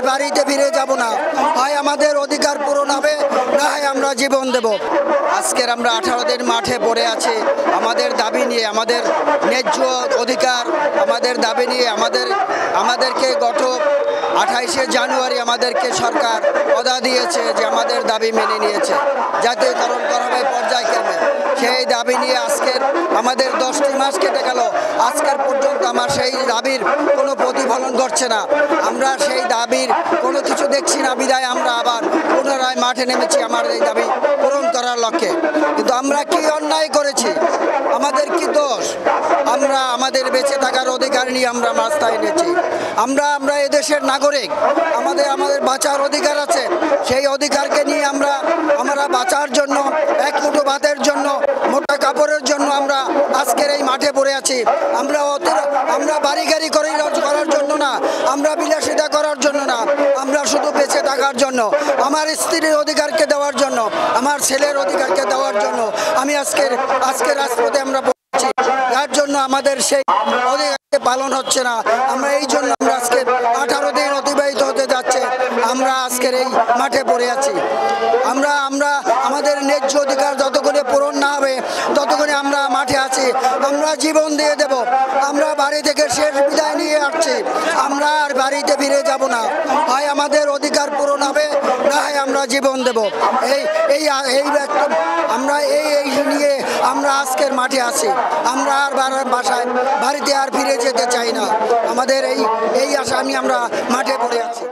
বাড়িতে ফিরে যাব না। হয় আমাদের অধিকার পূরণ হবে, না হয় আমরা জীবন দেব। আজকের আমরা 18 দিন মাঠে পড়ে আছি আমাদের দাবি নিয়ে, আমাদের ন্যায্য অধিকার, আমাদের দাবি নিয়ে। আমাদেরকে গত 28শে জানুয়ারি আমাদেরকে সরকার ওয়াদা দিয়েছে যে আমাদের দাবি মেনে নিয়েছে, জাতীয়করণ করা হবে পর্যায়ক্রমে। সেই দাবি নিয়ে আজকের আমাদের 10টি মাস কেটে গেল, আজকের পর্যন্ত আমার সেই দাবির কোনো প্রতিফলন ঘটছে না। আমরা সেই দাবির কোনো কিছু দেখছি না, বিদায় আমরা আবার পুনরায় মাঠে নেমেছি আমার এই দাবি পূরণ করার লক্ষ্যে। কিন্তু আমরা কি অন্যায় করেছি, আমাদের কি দোষ? আমরা আমাদের বেঁচে থাকার অধিকার নিয়ে আমরা রাস্তায় এনেছি। আমরা এদেশের নাগরিক, আমাদের বাঁচার অধিকার আছে। সেই অধিকারকে নিয়ে আমরা বাঁচার জন্য, এক মুঠো ভাতের জন্য, মোটা কাপড়ের জন্য আমরা আজকের এই মাঠে পড়ে আছি। আমরা বাড়ি গাড়ি করার জন্য না, আমরা বিলাসিতা করার জন্য না, আমরা শুধু বেঁচে থাকার জন্য, আমার স্ত্রীর অধিকারকে দেওয়ার জন্য, আমার ছেলের অধিকারকে দেওয়ার জন্য আমি আজকে রাজপথে আমরা পড়ছি। যার জন্য আমাদের সেই অধিকারকে পালন হচ্ছে না। আমরা এই জন্য আমরা আজকে 18 দিন অতিবাহিত হতে যাচ্ছে, আমরা আজকের এই মাঠে পড়ে আছি। আমরা আমাদের ন্যায্য অধিকার যতক্ষণে পূরণ না হবে ততক্ষণে আমরা মাঠে আছি। আমরা জীবন দিয়ে দেব। আমরা বাড়ি থেকে শেষ বিদায় নিয়ে আসছি, আমরা আর বাড়িতে ফিরে যাব না। হয় আমাদের অধিকার পূরণ হবে, না হয় আমরা জীবন দেব। আমরা এই নিয়ে আমরা আজকের মাঠে আছি। আমরা আর বাড়িতে আর ফিরে যেতে চাই না। আমাদের এই আশা নিয়ে আমরা মাঠে পড়ে আছি।